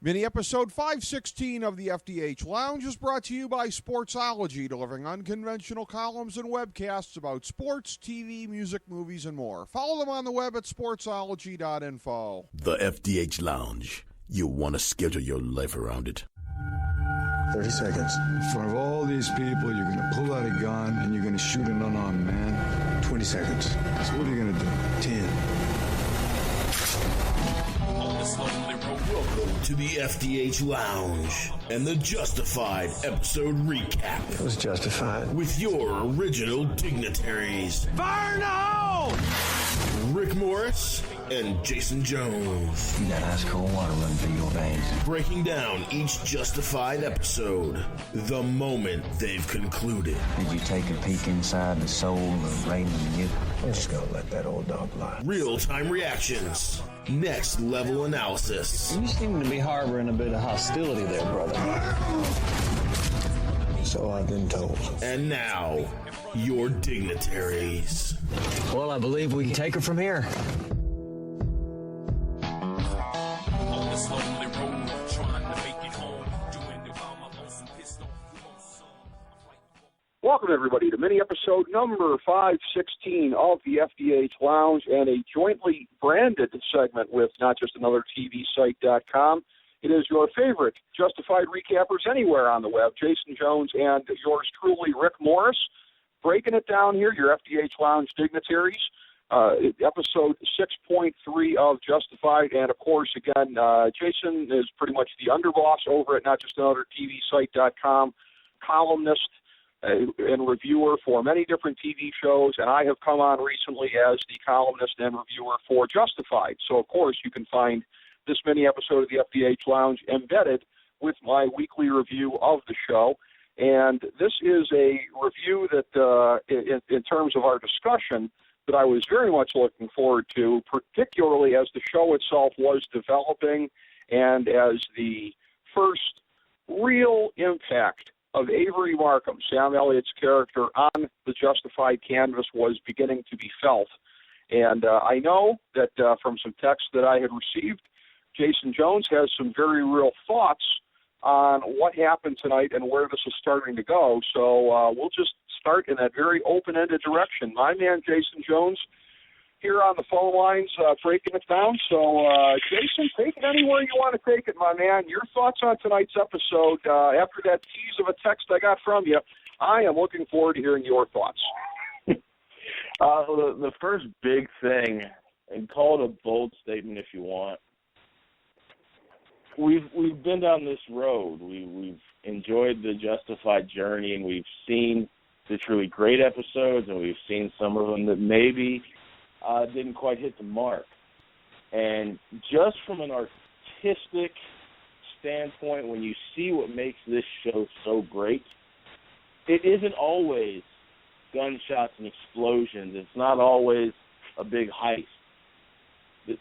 Mini episode 516 of the FDH Lounge is brought to you by Sportsology, delivering unconventional columns and webcasts about sports, TV, music, movies, and more. Follow them on the web at sportsology.info. The FDH Lounge. You want to schedule your life around it. 30 seconds. In front of all these people, you're going to pull out a gun and you're going to shoot an unarmed man. 20 seconds. So what are you going to do? 10. Welcome to the FDH Lounge and the Justified episode recap. It was justified. With your original dignitaries, Fire in the hole! Rick Morris and Jason Jones. You got ice cold water running through your veins. Breaking down each Justified episode the moment they've concluded. Did you take a peek inside the soul of Raymond Newton? I'm just going to let that old dog lie. Real-time reactions. Next level analysis. You seem to be harboring a bit of hostility there, brother. So I've been told. And now, your dignitaries. Well, I believe we can take her from here. Welcome, everybody, to mini episode number 516 of the FDH Lounge and a jointly branded segment with NotJustAnotherTVSite.com. It is your favorite Justified recappers anywhere on the web, Jason Jones and yours truly, Rick Morris. Breaking it down here, your FDH Lounge dignitaries, episode 6.3 of Justified. And, of course, again, Jason is pretty much the underboss over at NotJustAnotherTVSite.com, columnist and reviewer for many different TV shows, and I have come on recently as the columnist and reviewer for Justified. So, of course, you can find this mini episode of the FDH Lounge embedded with my weekly review of the show. And this is a review that, in terms of our discussion, that I was very much looking forward to, particularly as the show itself was developing and as the first real impact of Avery Markham, Sam Elliott's character, on the Justified canvas was beginning to be felt. And I know that from some texts that I had received, Jason Jones has some very real thoughts on what happened tonight and where this is starting to go. So we'll just start in that very open-ended direction. My man, Jason Jones, here on the phone lines, breaking it down. So, Jason, take it anywhere you want to take it, my man. Your thoughts on tonight's episode, after that tease of a text I got from you, I am looking forward to hearing your thoughts. The first big thing, and call it a bold statement if you want, we've been down this road. We've enjoyed the Justified journey, and we've seen the truly great episodes, and we've seen some of them that maybe didn't quite hit the mark. And just from an artistic standpoint, when you see what makes this show so great, it isn't always gunshots and explosions. It's not always a big heist.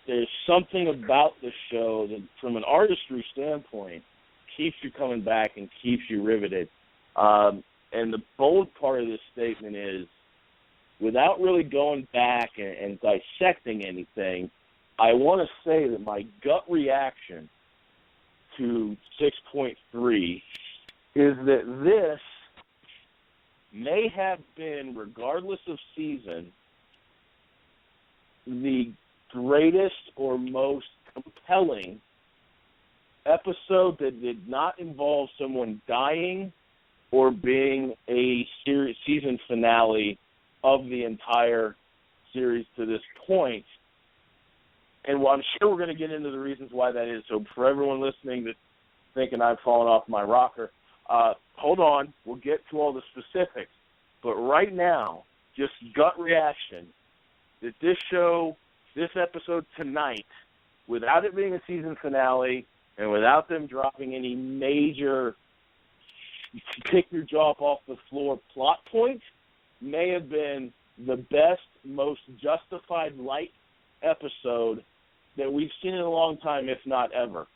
There's something about the show that, from an artistry standpoint, keeps you coming back and keeps you riveted. And the bold part of this statement is, without really going back and dissecting anything, I want to say that my gut reaction to 6.3 is that this may have been, regardless of season, the greatest or most compelling episode that did not involve someone dying or being a season finale of the entire series to this point. And while I'm sure we're going to get into the reasons why that is, so for everyone listening that's thinking I've fallen off my rocker, hold on, we'll get to all the specifics. But right now, just gut reaction, that this show, this episode tonight, without it being a season finale and without them dropping any major pick your jaw off the floor plot points, may have been the best, most Justified light episode that we've seen in a long time, if not ever.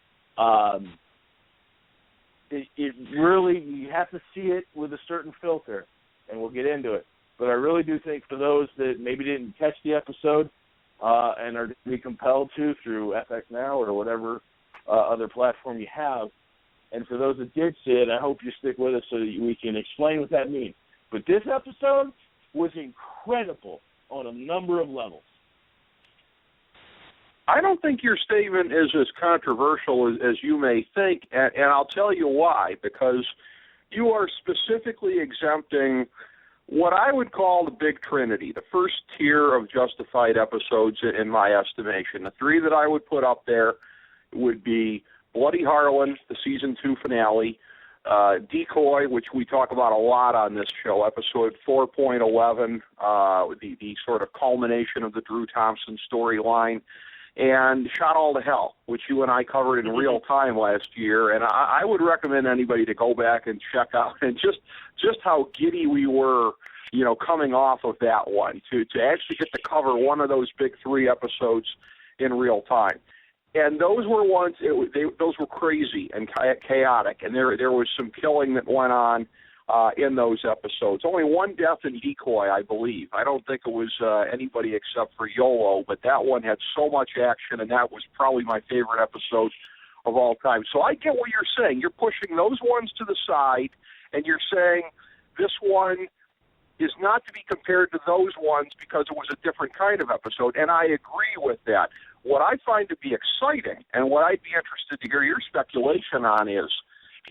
It really, you have to see it with a certain filter, and we'll get into it. But I really do think for those that maybe didn't catch the episode and are to be compelled to through FX Now or whatever other platform you have. And for those that did see it, I hope you stick with us so that we can explain what that means. But this episode was incredible on a number of levels. I don't think your statement is as controversial as you may think, and I'll tell you why, because you are specifically exempting what I would call the Big Trinity, the first tier of Justified episodes in my estimation. The three that I would put up there would be Bloody Harlan, the season 2 finale, Decoy, which we talk about a lot on this show, episode 4.11, the sort of culmination of the Drew Thompson storyline, and Shot All to Hell, which you and I covered in real time last year. And I would recommend anybody to go back and check out and just how giddy we were, coming off of that one, to actually get to cover one of those big 3 episodes in real time. And those were ones, those were crazy and chaotic, and there was some killing that went on in those episodes. Only one death in Decoy, I believe. I don't think it was anybody except for Yolo, but that one had so much action, and that was probably my favorite episode of all time. So I get what you're saying. You're pushing those ones to the side, and you're saying this one is not to be compared to those ones because it was a different kind of episode, and I agree with that. What I find to be exciting, and what I'd be interested to hear your speculation on, is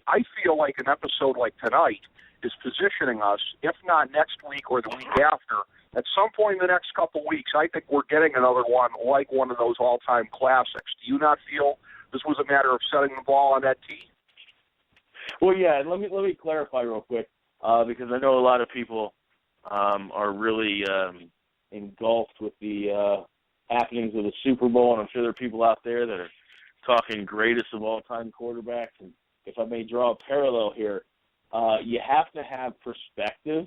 I feel like an episode like tonight is positioning us, if not next week or the week after, at some point in the next couple of weeks, I think we're getting another one like one of those all-time classics. Do you not feel this was a matter of setting the ball on that tee? Well, yeah, and let me clarify real quick, because I know a lot of people are really engulfed with the happenings of the Super Bowl, and I'm sure there are people out there that are talking greatest of all-time quarterbacks. And if I may draw a parallel here, you have to have perspective,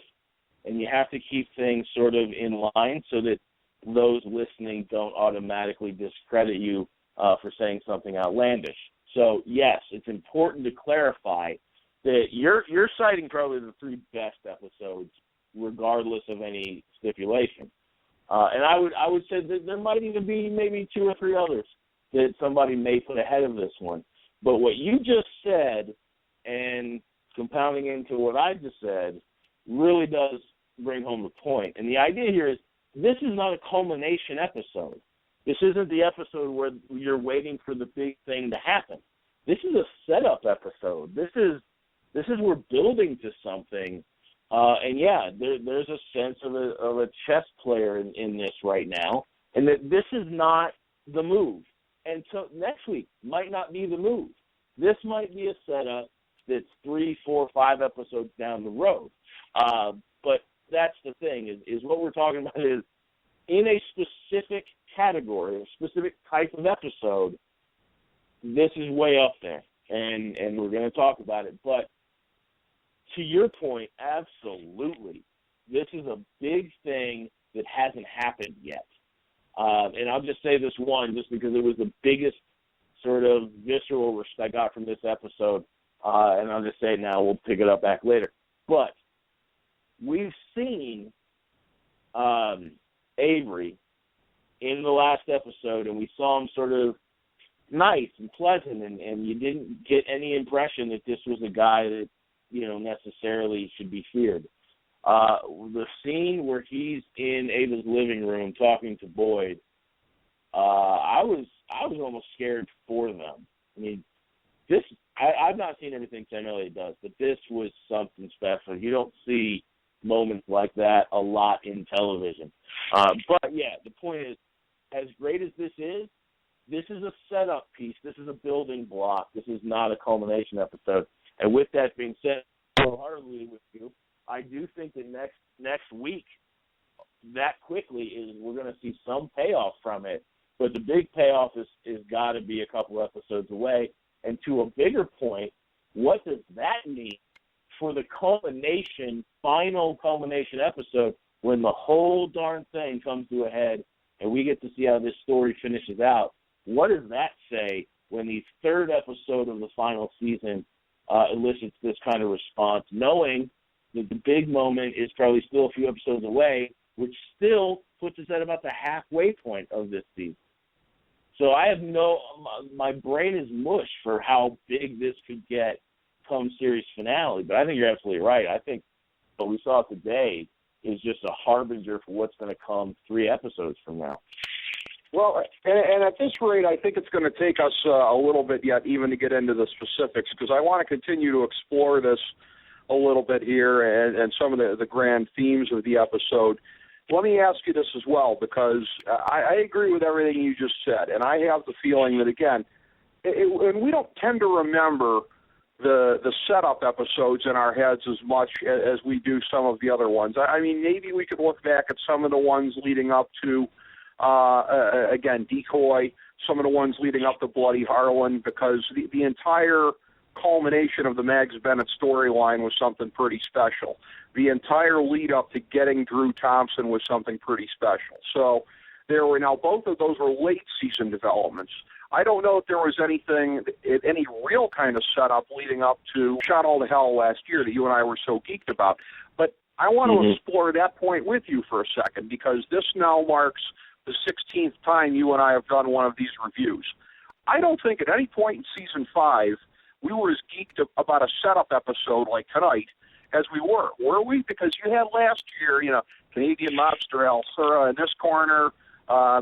and you have to keep things sort of in line so that those listening don't automatically discredit you for saying something outlandish. So, yes, it's important to clarify that you're citing probably the 3 best episodes, regardless of any stipulation. And I would say that there might even be maybe 2 or 3 others that somebody may put ahead of this one. But what you just said, and compounding into what I just said, really does bring home the point. And the idea here is this is not a culmination episode. This isn't the episode where you're waiting for the big thing to happen. This is a setup episode. This is we're building to something. And yeah, there's a sense of a chess player in this right now, and that this is not the move. And so next week might not be the move. This might be a setup that's 3, 4, 5 episodes down the road. But that's the thing is what we're talking about is in a specific category, a specific type of episode. This is way up there, and we're going to talk about it. But to your point, absolutely. This is a big thing that hasn't happened yet. And I'll just say this one, just because it was the biggest sort of visceral respect I got from this episode. And I'll just say it now, we'll pick it up back later. But we've seen Avery in the last episode, and we saw him sort of nice and pleasant, and you didn't get any impression that this was a guy that, necessarily should be feared. The scene where he's in Ava's living room talking to Boyd, I was almost scared for them. I mean, I've not seen everything Sam Elliott does, but this was something special. You don't see moments like that a lot in television. But yeah, the point is, as great as this is a setup piece. This is a building block. This is not a culmination episode. And with that being said, wholeheartedly with you, I do think that next week, that quickly is we're going to see some payoff from it. But the big payoff is got to be a couple episodes away. And to a bigger point, what does that mean for the final culmination episode when the whole darn thing comes to a head and we get to see how this story finishes out? What does that say when the 3rd episode of the final season elicits this kind of response, knowing that the big moment is probably still a few episodes away, which still puts us at about the halfway point of this season? So I have my brain is mush for how big this could get come series finale. But I think you're absolutely right. I think what we saw today is just a harbinger for what's going to come 3 episodes from now. Well, and at this rate, I think it's going to take us a little bit yet even to get into the specifics, because I want to continue to explore this a little bit here and some of the grand themes of the episode. Let me ask you this as well, because I agree with everything you just said, and I have the feeling that, again, and we don't tend to remember the setup episodes in our heads as much as we do some of the other ones. I mean, maybe we could look back at some of the ones leading up to, again, Decoy, some of the ones leading up to Bloody Harlan, because the entire culmination of the Mags Bennett storyline was something pretty special. The entire lead up to getting Drew Thompson was something pretty special. So there were now both of those were late season developments. I don't know if there was any real kind of setup leading up to Shot All to Hell last year that you and I were so geeked about. But I want to explore that point with you for a second, because this now marks the 16th time you and I have done one of these reviews. I don't think at any point in Season 5 we were as geeked about a setup episode like tonight as we were we? Because you had last year, Canadian mobster El Sura in this corner,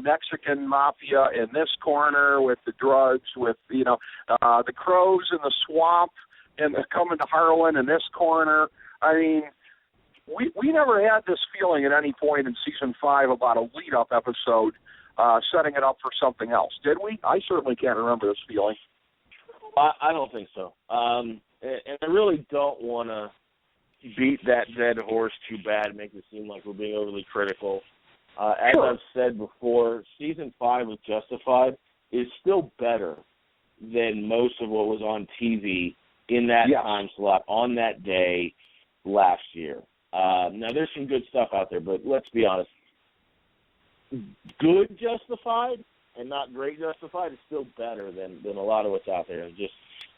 Mexican mafia in this corner with the drugs, with, the crows in the swamp and coming to Harlan in this corner. I mean, we never had this feeling at any point in Season 5 about a lead-up episode setting it up for something else, did we? I certainly can't remember this feeling. I don't think so. And I really don't want to beat that dead horse too bad and make it seem like we're being overly critical. As I've said before, Season 5 of Justified is still better than most of what was on TV in that time slot on that day last year. Now, there's some good stuff out there, but let's be honest. Good Justified and not great Justified is still better than a lot of what's out there. And just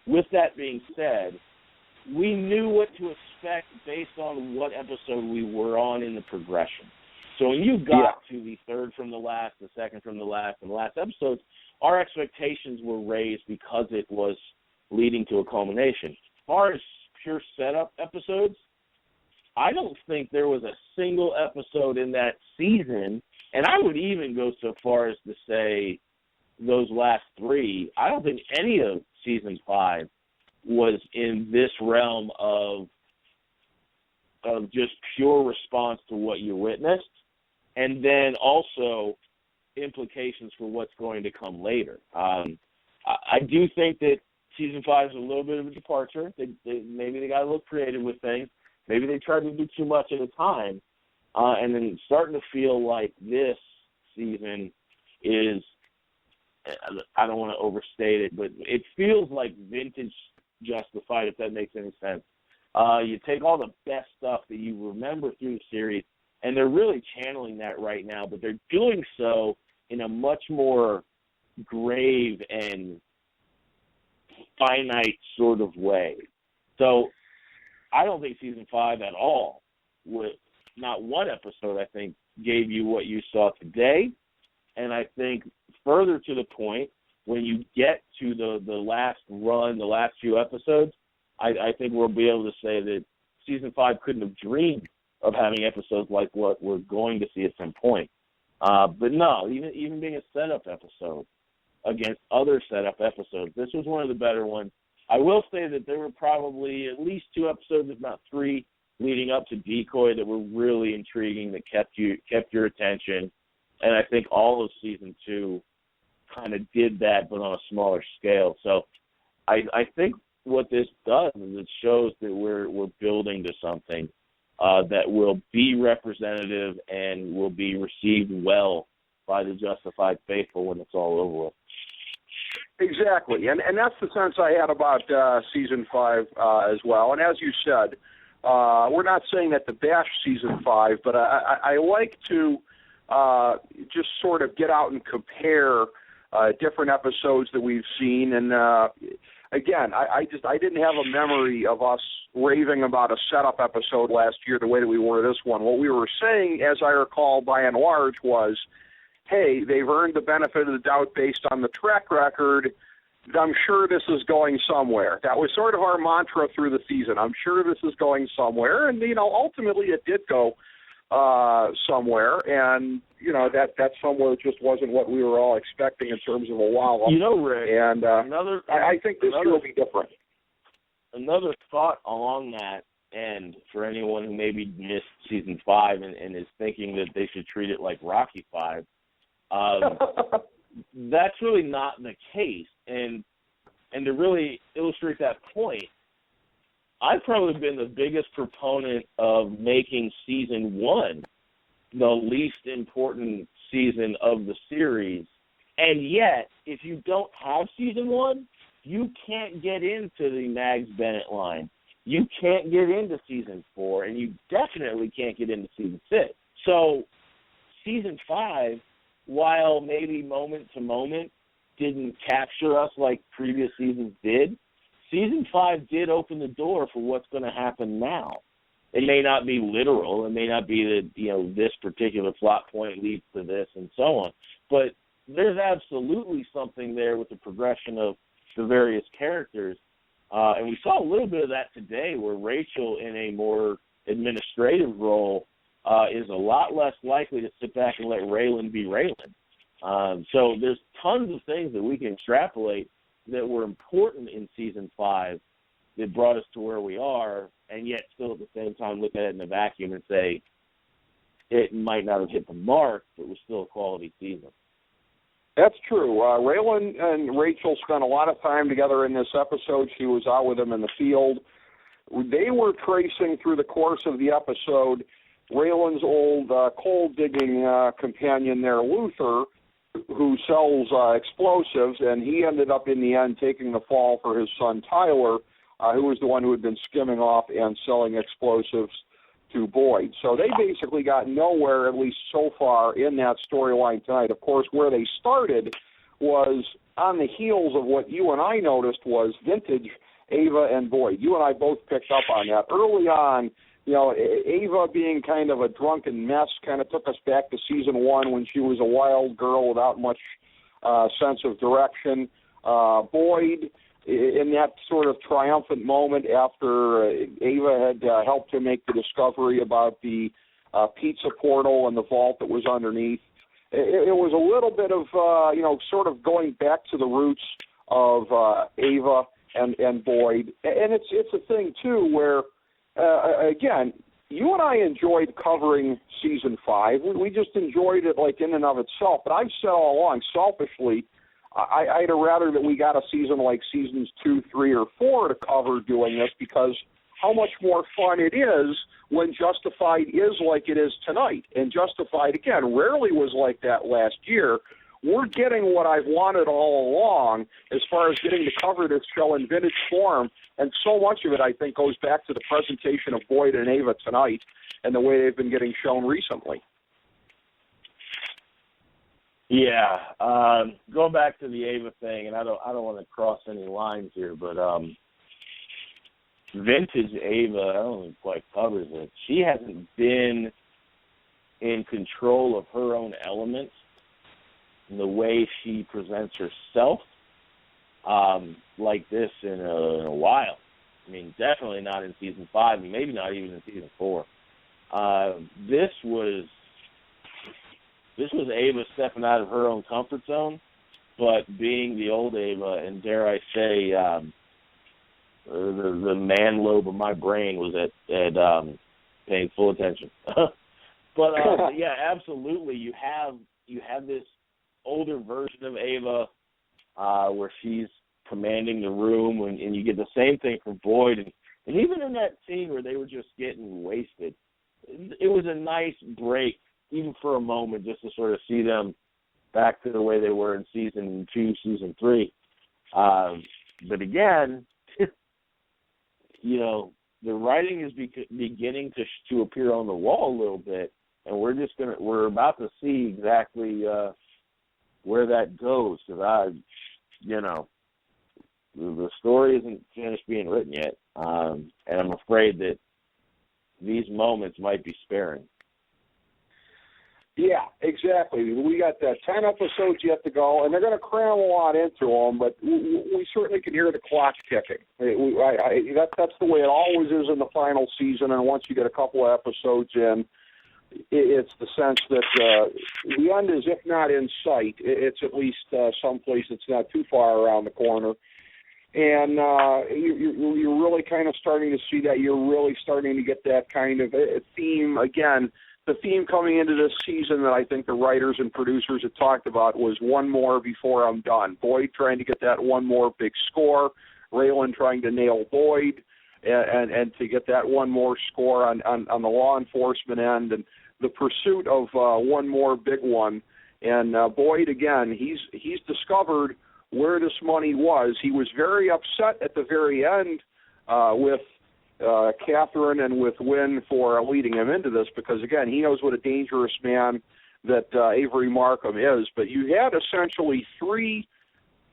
with that being said, we knew what to expect based on what episode we were on in the progression. So when you got to the third from the last, the second from the last, and the last episodes, our expectations were raised because it was leading to a culmination. As far as pure setup episodes, I don't think there was a single episode in that season, and I would even go so far as to say those last 3, I don't think any of Season 5 was in this realm of just pure response to what you witnessed, and then also implications for what's going to come later. I do think that Season 5 is a little bit of a departure. Maybe they got a little creative with things. Maybe they tried to do too much at a time. And then starting to feel like this season is, I don't want to overstate it, but it feels like vintage Justified, if that makes any sense. You take all the best stuff that you remember through the series, and they're really channeling that right now, but they're doing so in a much more grave and finite sort of way. So I don't think Season 5 at all, not one episode, I think, gave you what you saw today. And I think further to the point, when you get to the last run, the last few episodes, I think we'll be able to say that Season 5 couldn't have dreamed of having episodes like what we're going to see at some point. But no, even being a setup episode against other setup episodes, this was one of the better ones. I will say that there were probably at least 2 episodes, if not 3, leading up to Decoy that were really intriguing, that kept your attention. And I think all of Season 2 kind of did that, but on a smaller scale. So I think what this does is it shows that we're building to something that will be representative and will be received well by the Justified faithful when it's all over with. Exactly, and that's the sense I had about Season 5 as well. And as you said, we're not saying that to bash Season 5, but I like to just sort of get out and compare different episodes that we've seen. And again, I didn't have a memory of us raving about a setup episode last year the way that we were this one. What we were saying, as I recall, by and large, was hey, they've earned the benefit of the doubt based on the track record. I'm sure this is going somewhere. That was sort of our mantra through the season. I'm sure this is going somewhere. And, ultimately it did go somewhere. And, that somewhere just wasn't what we were all expecting in terms of a wow. Rick, and I think this year will be different. Another thought along that, and for anyone who maybe missed season 5 and is thinking that they should treat it like Rocky 5, that's really not the case. And to really illustrate that point, I've probably been the biggest proponent of making season 1 the least important season of the series. And yet, if you don't have season 1, you can't get into the Mags Bennett line. You can't get into season 4, and you definitely can't get into season 6. So season 5, while maybe moment to moment didn't capture us like previous seasons did, season 5 did open the door for what's going to happen now. It may not be literal. It may not be that, this particular plot point leads to this and so on. But there's absolutely something there with the progression of the various characters. And we saw a little bit of that today where Rachel, in a more administrative role, is a lot less likely to sit back and let Raylan be Raylan. So there's tons of things that we can extrapolate that were important in season 5 that brought us to where we are, and yet still at the same time look at it in a vacuum and say it might not have hit the mark, but it was still a quality season. That's true. Raylan and Rachel spent a lot of time together in this episode. She was out with him in the field. They were tracing through the course of the episode Raylan's old coal-digging companion there, Luther, who sells explosives, and he ended up in the end taking the fall for his son Tyler, who was the one who had been skimming off and selling explosives to Boyd. So they basically got nowhere, at least so far, in that storyline tonight. Of course, where they started was on the heels of what you and I noticed was vintage Ava and Boyd. You and I both picked up on that. Early on, Ava being kind of a drunken mess kind of took us back to season 1 when she was a wild girl without much sense of direction. Boyd, in that sort of triumphant moment after Ava had helped him make the discovery about the pizza portal and the vault that was underneath, it was a little bit of, sort of going back to the roots of Ava and Boyd. And it's a thing, too, where, again, you and I enjoyed covering season 5. We just enjoyed it, like, in and of itself. But I've said all along, selfishly, I'd rather that we got a season like seasons 2, 3, or 4 to cover doing this, because how much more fun it is when Justified is like it is tonight. And Justified, again, rarely was like that last year. We're getting what I've wanted all along as far as getting to cover this show in vintage form, and so much of it, I think, goes back to the presentation of Boyd and Ava tonight and the way they've been getting shown recently. Yeah, going back to the Ava thing, and I don't want to cross any lines here, but vintage Ava, I don't think quite covers it. She hasn't been in control of her own elements in the way she presents herself like this in a while. I mean, definitely not in season 5, and maybe not even in season 4. This was Ava stepping out of her own comfort zone, but being the old Ava, and dare I say, the man lobe of my brain was at paying full attention. But yeah, absolutely, you have this older version of Ava where she's commanding the room, and you get the same thing from Boyd, and even in that scene where they were just getting wasted, it was a nice break, even for a moment, just to sort of see them back to the way they were in season 2, season 3. But again, the writing is beginning to appear on the wall a little bit, and we're about to see exactly where that goes. Because the story isn't finished being written yet, and I'm afraid that these moments might be sparing. Yeah, exactly. We got 10 episodes yet to go, and they're going to cram a lot into them, but we certainly can hear the clock ticking. That's the way it always is in the final season, and once you get a couple of episodes in, it's the sense that the end is, if not in sight, it's at least someplace that's not too far around the corner. And you're really kind of starting to see that. You're really starting to get that kind of theme again. The theme coming into this season that I think the writers and producers had talked about was one more before I'm done. Boyd trying to get that one more big score, Raylan trying to nail Boyd, and to get that one more score on the law enforcement end, and the pursuit of one more big one. And Boyd, again, he's discovered where this money was. He was very upset at the very end with Catherine and with Wynn for leading him into this, because, again, he knows what a dangerous man that Avery Markham is. But you had essentially 3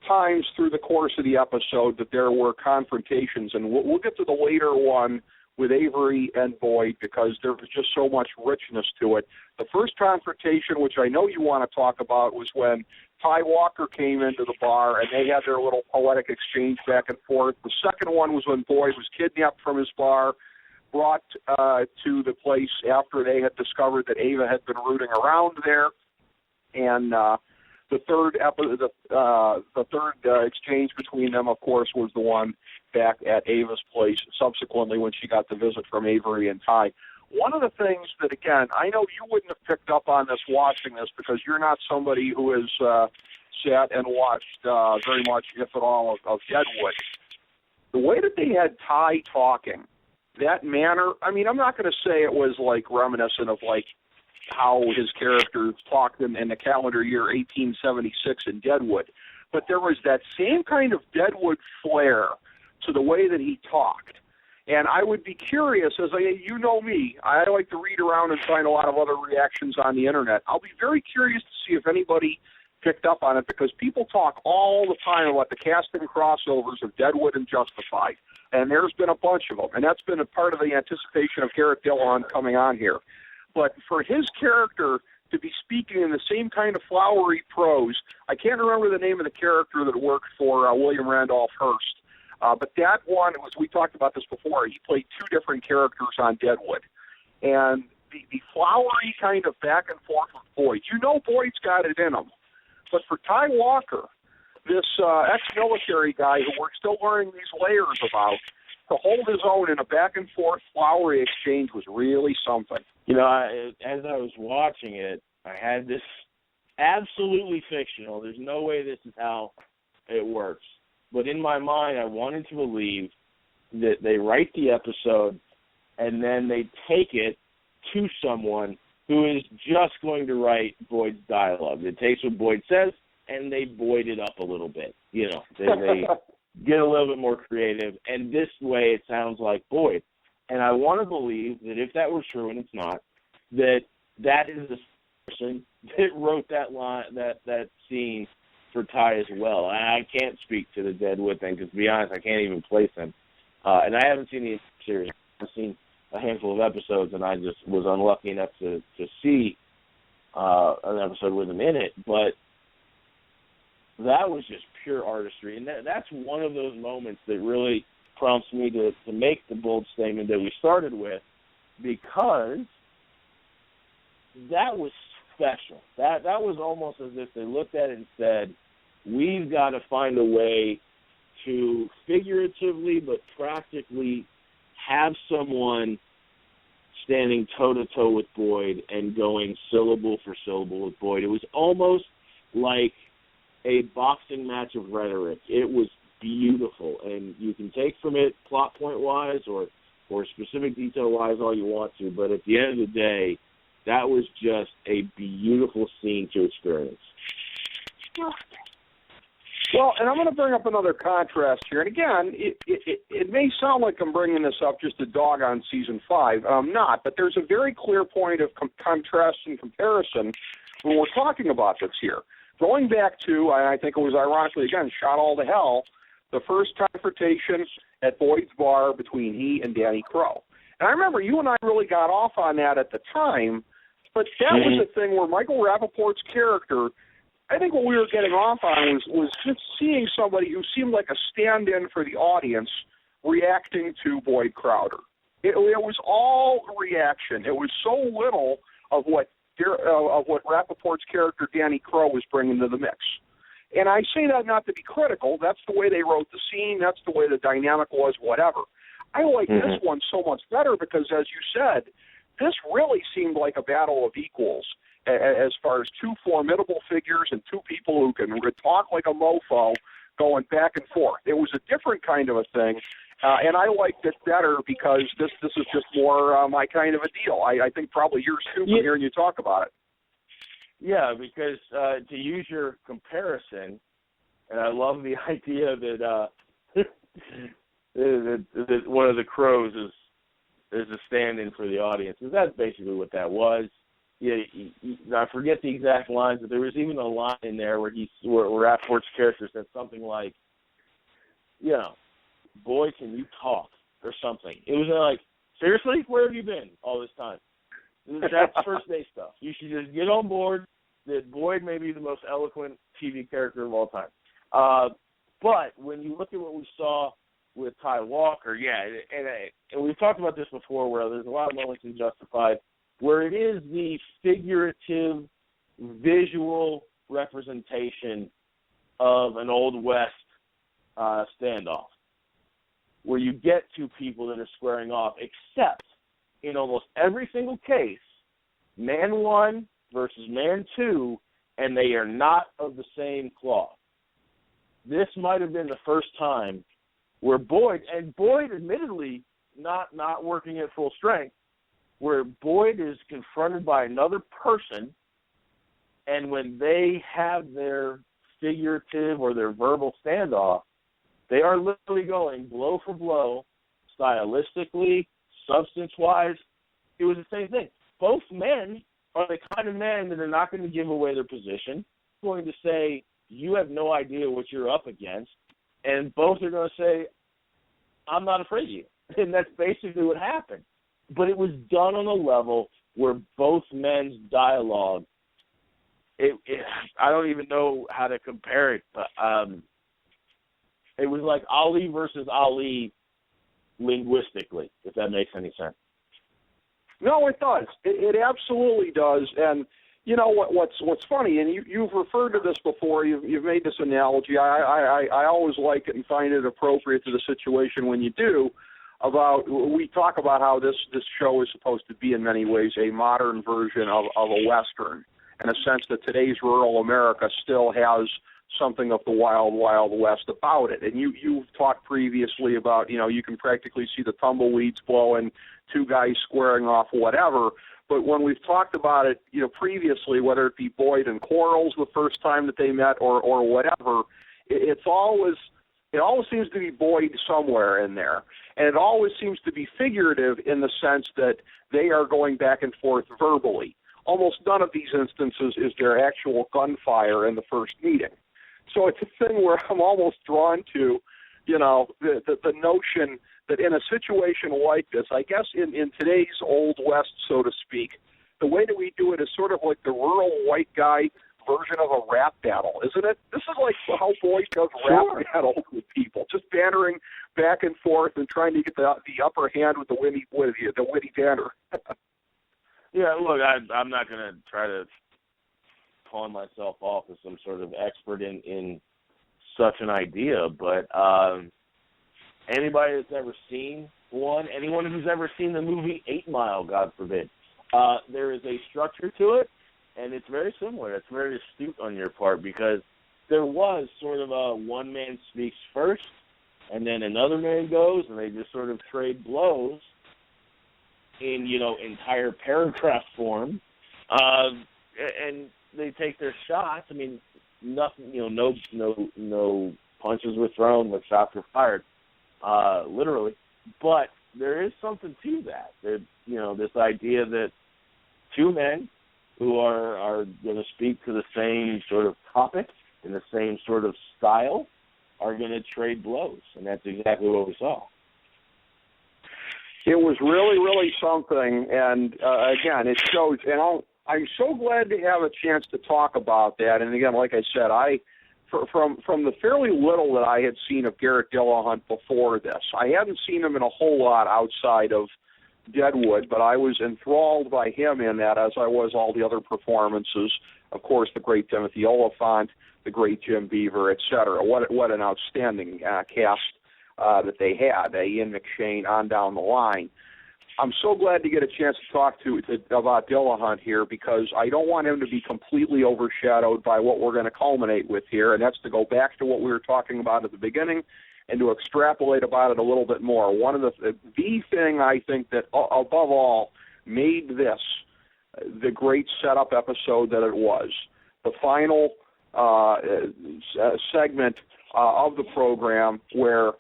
times through the course of the episode that there were confrontations, and we'll get to the later one with Avery and Boyd because there was just so much richness to it. The first confrontation, which I know you want to talk about, was when Ty Walker came into the bar and they had their little poetic exchange back and forth. The second one was when Boyd was kidnapped from his bar, brought to the place after they had discovered that Ava had been rooting around there. And the third exchange between them, of course, was the one back at Ava's place subsequently when she got the visit from Avery and Ty. One of the things that, again, I know you wouldn't have picked up on this watching this because you're not somebody who has sat and watched very much, if at all, of Deadwood. The way that they had Ty talking, that manner, I mean, I'm not going to say it was like reminiscent of like how his character talked in the calendar year 1876 in Deadwood, but there was that same kind of Deadwood flair to the way that he talked. And I would be curious, you know me, I like to read around and find a lot of other reactions on the internet. I'll be very curious to see if anybody picked up on it, because people talk all the time about the casting crossovers of Deadwood and Justified, and there's been a bunch of them, and that's been a part of the anticipation of Garrett Dillahunt coming on here. But for his character to be speaking in the same kind of flowery prose, I can't remember the name of the character that worked for William Randolph Hearst. But that one, we talked about this before, he played 2 different characters on Deadwood. And the flowery kind of back and forth with Boyd, you know Boyd's got it in him. But for Ty Walker, this ex-military guy who we're still learning these layers about, to hold his own in a back and forth flowery exchange was really something. You know, as I was watching it, I had this absolutely fictional, there's no way this is how it works. But in my mind, I wanted to believe that they write the episode and then they take it to someone who is just going to write Boyd's dialogue. It takes what Boyd says and they Boyd it up a little bit. You know, they get a little bit more creative. And this way it sounds like Boyd. And I want to believe that if that were true, and it's not, that is the person that wrote that line, that scene for Ty as well. I can't speak to the Deadwood thing because, to be honest, I can't even place him. And I haven't seen the series. I've seen a handful of episodes, and I just was unlucky enough to see an episode with him in it. But that was just pure artistry. And that's one of those moments that really prompts me to make the bold statement that we started with, because that was special. That was almost as if they looked at it and said, we've got to find a way to figuratively but practically have someone standing toe-to-toe with Boyd and going syllable for syllable with Boyd. It was almost like a boxing match of rhetoric. It was beautiful, and you can take from it plot point-wise or specific detail-wise all you want to, but at the end of the day, that was just a beautiful scene to experience. Well, and I'm going to bring up another contrast here. And again, it may sound like I'm bringing this up just to dog on Season 5. I'm not, but there's a very clear point of contrast and comparison when we're talking about this here. Going back to, I think it was ironically, again, shot all to hell, the first confrontation at Boyd's bar between he and Danny Crow. And I remember you and I really got off on that at the time But that was the thing where Michael Rappaport's character, I think what we were getting off on was just seeing somebody who seemed like a stand-in for the audience reacting to Boyd Crowder. It was all reaction. It was so little of what Rappaport's character Danny Crow was bringing to the mix. And I say that not to be critical. That's the way they wrote the scene. That's the way the dynamic was, whatever. I like this one so much better because, as you said, this really seemed like a battle of equals as far as two formidable figures and two people who can talk like a mofo going back and forth. It was a different kind of a thing, and I liked it better because this is just more my kind of a deal. I think probably yours too from hearing you talk about it. Yeah, because to use your comparison, and I love the idea that that one of the crows is a stand-in for the audience, because that's basically what that was. Yeah, I forget the exact lines, but there was even a line in there where Rappaport's character said something like, "Boy, can you talk?" or something. It was like, seriously, where have you been all this time? That's first day stuff. You should just get on board that Boyd may be the most eloquent TV character of all time. But when you look at what we saw with Ty Walker, and we've talked about this before, where there's a lot of moments in Justified where it is the figurative, visual representation of an Old West standoff, where you get two people that are squaring off, except in almost every single case, man one versus man two, and they are not of the same cloth. This might have been the first time where Boyd admittedly not working at full strength, where Boyd is confronted by another person, and when they have their figurative or their verbal standoff, they are literally going blow for blow, stylistically, substance-wise. It was the same thing. Both men are the kind of men that are not going to give away their position, going to say, you have no idea what you're up against, and both are going to say, I'm not afraid of you. And that's basically what happened. But it was done on a level where both men's dialogue, I don't even know how to compare it, but it was like Ali versus Ali linguistically, if that makes any sense. No, it does. It absolutely does. And you know what's funny, and you've referred to this before. You've made this analogy. I always like it and find it appropriate to the situation when you do. We talk about how this show is supposed to be in many ways a modern version of a Western, in a sense that today's rural America still has something of the wild, wild West about it. And you've talked previously about, you can practically see the tumbleweeds blowing, two guys squaring off, whatever. But when we've talked about it, previously, whether it be Boyd and Quarles the first time that they met or whatever, it always seems to be Boyd somewhere in there. And it always seems to be figurative in the sense that they are going back and forth verbally. Almost none of these instances is there actual gunfire in the first meeting. So it's a thing where I'm almost drawn to, the notion that in a situation like this, I guess in today's Old West, so to speak, the way that we do it is sort of like the rural white guy version of a rap battle, isn't it? This is like how Boyd does rap battles with people, just bantering back and forth and trying to get the upper hand with the witty banter. Yeah, look, I'm not going to try to pawn myself off as some sort of expert in such an idea, but anybody that's ever seen anyone who's ever seen the movie 8 Mile, God forbid, there is a structure to it, and it's very similar. It's very astute on your part, because there was sort of a one man speaks first, and then another man goes, and they just sort of trade blows in, entire paragraph form, and they take their shots. I mean, nothing, no punches were thrown, but shots were fired, literally. But there is something to that. This idea that two men who are going to speak to the same sort of topic in the same sort of style are going to trade blows, and that's exactly what we saw. It was really, really something, and again, it shows. And I'm so glad to have a chance to talk about that. And again, like I said, from the fairly little that I had seen of Garrett Dillahunt before this, I hadn't seen him in a whole lot outside of Deadwood, but I was enthralled by him in that, as I was all the other performances. Of course, the great Timothy Oliphant, the great Jim Beaver, etc. What an outstanding cast that they had, Ian McShane on down the line. I'm so glad to get a chance to talk about Dillahunt here, because I don't want him to be completely overshadowed by what we're going to culminate with here, and that's to go back to what we were talking about at the beginning and to extrapolate about it a little bit more. One of the thing I think that above all made this the great setup episode that it was, the final segment of the program where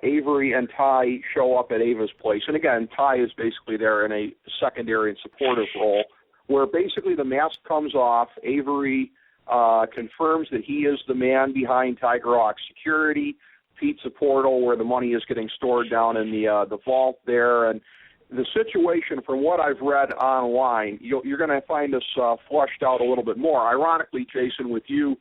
Avery and Ty show up at Ava's place. And again, Ty is basically there in a secondary and supportive role, where basically the mask comes off. Avery confirms that he is the man behind Tiger Hawk Security. Pete's a portal where the money is getting stored down in the vault there. And the situation, from what I've read online, you're going to find us flushed out a little bit more. Ironically, Jason, with you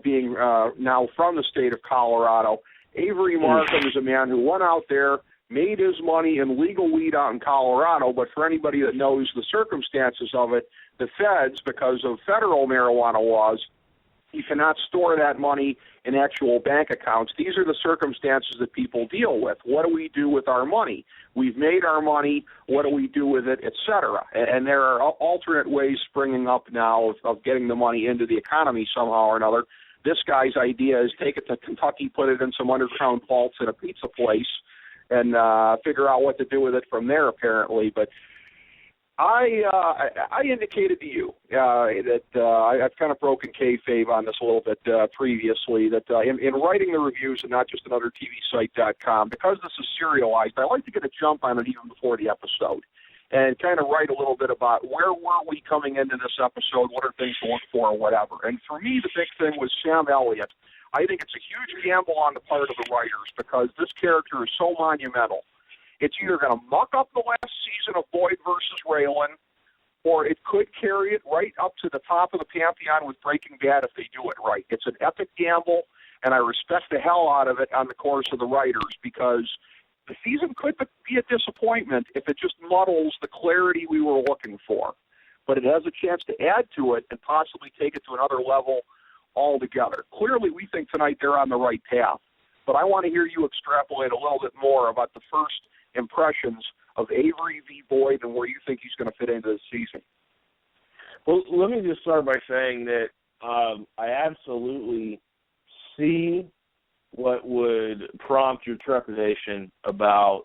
being now from the state of Colorado, Avery Markham is a man who went out there, made his money in legal weed out in Colorado, but for anybody that knows the circumstances of it, the feds, because of federal marijuana laws, you cannot store that money in actual bank accounts. These are the circumstances that people deal with. What do we do with our money? We've made our money. What do we do with it, et cetera? And there are alternate ways springing up now of getting the money into the economy somehow or another. This guy's idea is take it to Kentucky, put it in some underground vaults at a pizza place, and figure out what to do with it from there, apparently. But I indicated to you that I've kind of broken kayfabe on this a little bit previously, that in writing the reviews and not just another TVsite.com, because this is serialized, I like to get a jump on it even before the episode and kind of write a little bit about where were we coming into this episode, what are things to look for, or whatever. And for me, the big thing was Sam Elliott. I think it's a huge gamble on the part of the writers, because this character is so monumental. It's either going to muck up the last season of Boyd versus Raylan, or it could carry it right up to the top of the pantheon with Breaking Bad if they do it right. It's an epic gamble, and I respect the hell out of it on the course of the writers, because the season could be a disappointment if it just muddles the clarity we were looking for. But it has a chance to add to it and possibly take it to another level altogether. Clearly, we think tonight they're on the right path, but I want to hear you extrapolate a little bit more about the first impressions of Avery v. Boyd and where you think he's going to fit into the season. Well, let me just start by saying that I absolutely see what would prompt your trepidation about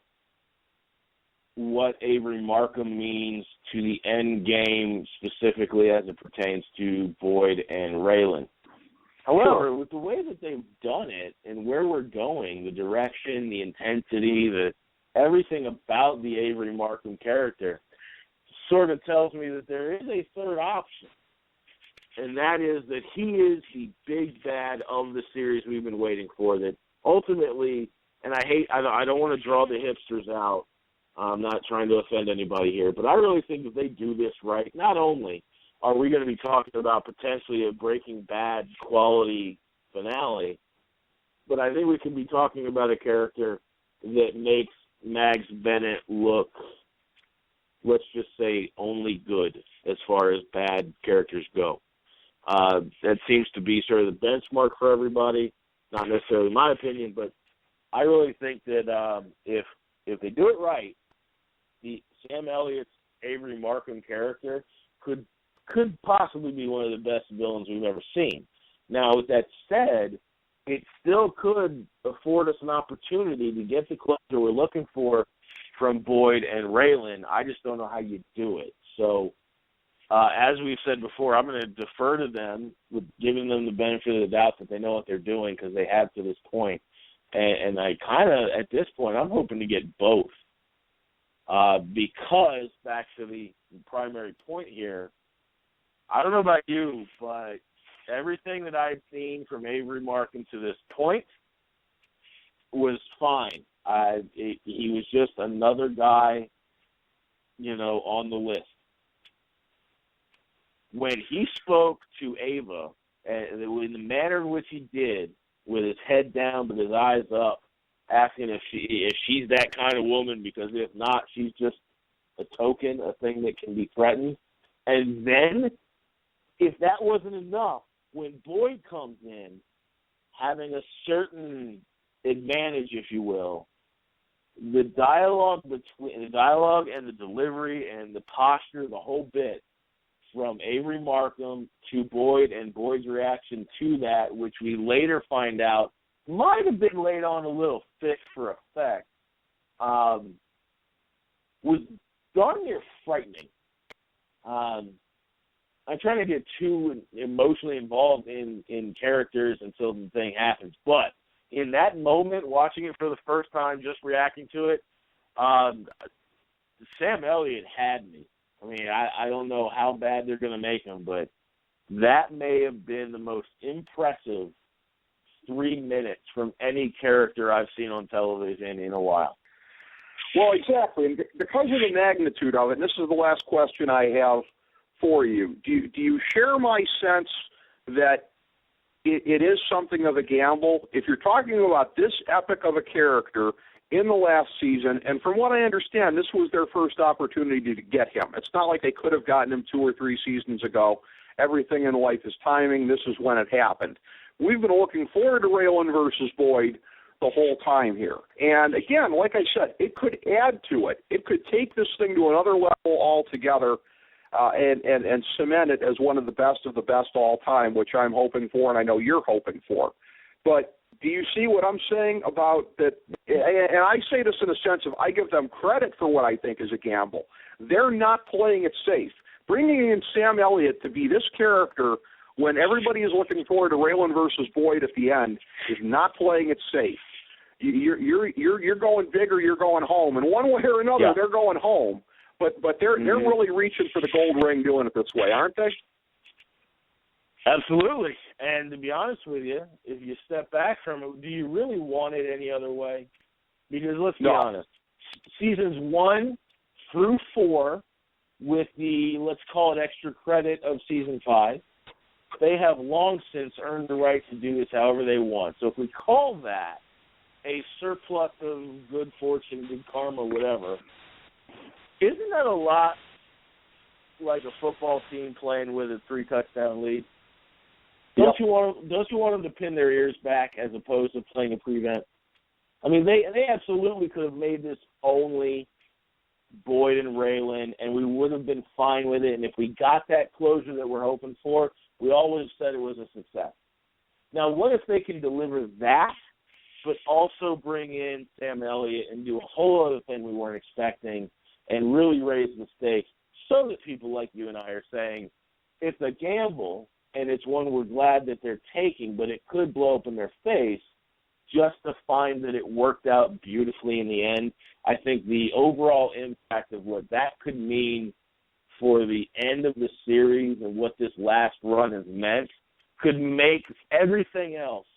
what Avery Markham means to the end game, specifically as it pertains to Boyd and Raylan. However, with the way that they've done it and where we're going, the direction, the intensity, everything about the Avery Markham character sort of tells me that there is a third option, and that is that he is the big bad of the series we've been waiting for, that ultimately, and I don't want to draw the hipsters out, I'm not trying to offend anybody here, but I really think if they do this right, not only are we going to be talking about potentially a Breaking Bad quality finale, but I think we could be talking about a character that makes Mags Bennett look, let's just say, only good as far as bad characters go. That seems to be sort of the benchmark for everybody. Not necessarily my opinion, but I really think that if they do it right, the Sam Elliott's Avery Markham character could possibly be one of the best villains we've ever seen. Now, with that said, it still could afford us an opportunity to get the closure we're looking for from Boyd and Raylan. I just don't know how you do it. So, as we've said before, I'm going to defer to them with giving them the benefit of the doubt that they know what they're doing, because they have to this point. And I kind of, at this point, I'm hoping to get both. Because, back to the primary point here, I don't know about you, but everything that I've seen from Avery Markham to this point was fine. He was just another guy, on the list. when he spoke to Ava, in the manner in which he did, with his head down but his eyes up, asking if she's that kind of woman, because if not, she's just a token, a thing that can be threatened. And then, if that wasn't enough, when Boyd comes in, having a certain advantage, if you will, the dialogue and the delivery and the posture, the whole bit, from Avery Markham to Boyd and Boyd's reaction to that, which we later find out might have been laid on a little thick for effect, was darn near frightening. I'm trying to get too emotionally involved in characters until the thing happens, but in that moment, watching it for the first time, just reacting to it, Sam Elliott had me. I mean, I don't know how bad they're going to make him, but that may have been the most impressive 3 minutes from any character I've seen on television in a while. Well, exactly. And because of the magnitude of it, and this is the last question I have for you, do you share my sense that it is something of a gamble? If you're talking about this epic of a character in the last season, and from what I understand, this was their first opportunity to get him. It's not like they could have gotten him 2 or 3 seasons ago. Everything in life is timing. This is when it happened. We've been looking forward to Raylan versus Boyd the whole time here. And again, like I said, it could add to it. It could take this thing to another level altogether and cement it as one of the best all time, which I'm hoping for and I know you're hoping for. But do you see what I'm saying about that? And I say this in a sense of I give them credit for what I think is a gamble. They're not playing it safe. Bringing in Sam Elliott to be this character when everybody is looking forward to Raylan versus Boyd at the end is not playing it safe. You're going big or you're going home, and one way or another, they're going home. But they're really reaching for the gold ring doing it this way, aren't they? Absolutely. And to be honest with you, if you step back from it, do you really want it any other way? Because let's be honest, seasons 1 through 4, with the, let's call it extra credit of season 5, they have long since earned the right to do this however they want. So if we call that a surplus of good fortune, good karma, whatever, isn't that a lot like a football team playing with a 3-touchdown lead? Don't you want them to pin their ears back as opposed to playing a prevent? I mean, they absolutely could have made this only Boyd and Raylan, and we would have been fine with it. And if we got that closure that we're hoping for, we always said it was a success. Now, what if they can deliver that, but also bring in Sam Elliott and do a whole other thing we weren't expecting and really raise the stakes so that people like you and I are saying it's a gamble and it's one we're glad that they're taking, but it could blow up in their face, just to find that it worked out beautifully in the end. I think the overall impact of what that could mean for the end of the series and what this last run has meant could make everything else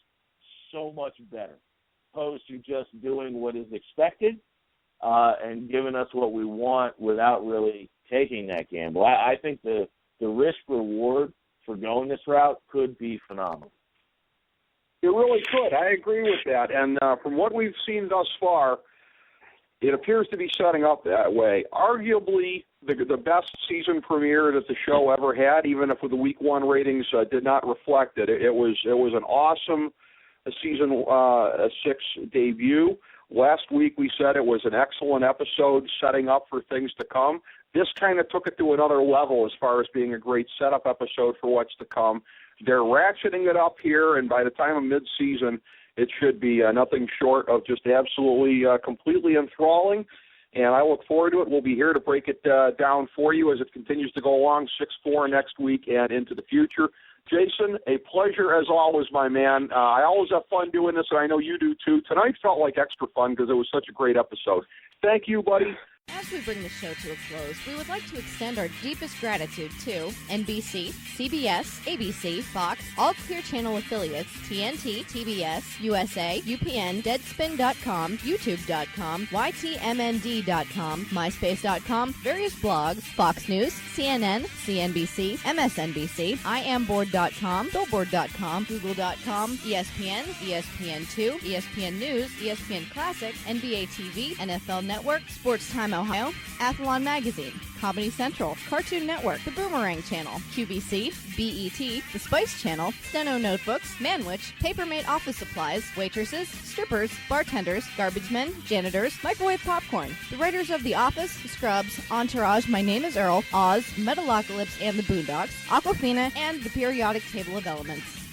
so much better, opposed to just doing what is expected and giving us what we want without really taking that gamble. I think the risk-reward for going this route could be phenomenal. It really could. I agree with that. And from what we've seen thus far, it appears to be setting up that way. Arguably, the best season premiere that the show ever had, even if the Week 1 ratings did not reflect it. It was an awesome season 6 debut. Last week we said it was an excellent episode setting up for things to come. This kind of took it to another level as far as being a great setup episode for what's to come. They're ratcheting it up here, and by the time of mid-season, it should be nothing short of just absolutely, completely enthralling. And I look forward to it. We'll be here to break it down for you as it continues to go along, 6-4 next week and into the future. Jason, a pleasure as always, my man. I always have fun doing this, and I know you do too. Tonight felt like extra fun because it was such a great episode. Thank you, buddy. As we bring the show to a close, we would like to extend our deepest gratitude to NBC, CBS, ABC, Fox, all Clear Channel affiliates, TNT, TBS, USA, UPN, Deadspin.com, YouTube.com, YTMND.com, MySpace.com, various blogs, Fox News, CNN, CNBC, MSNBC, IamBoard.com, Billboard.com, Google.com, ESPN, ESPN2, ESPN News, ESPN Classic, NBA TV, NFL Network, Sports Time Ohio, Athlon Magazine, Comedy Central, Cartoon Network, The Boomerang Channel, QVC, BET, The Spice Channel, Steno Notebooks, Manwich, Papermate Office Supplies, waitresses, strippers, bartenders, garbage men, janitors, microwave popcorn, the writers of The Office, Scrubs, Entourage, My Name is Earl, Oz, Metalocalypse and the Boondocks, Aquafina, and The Periodic Table of Elements.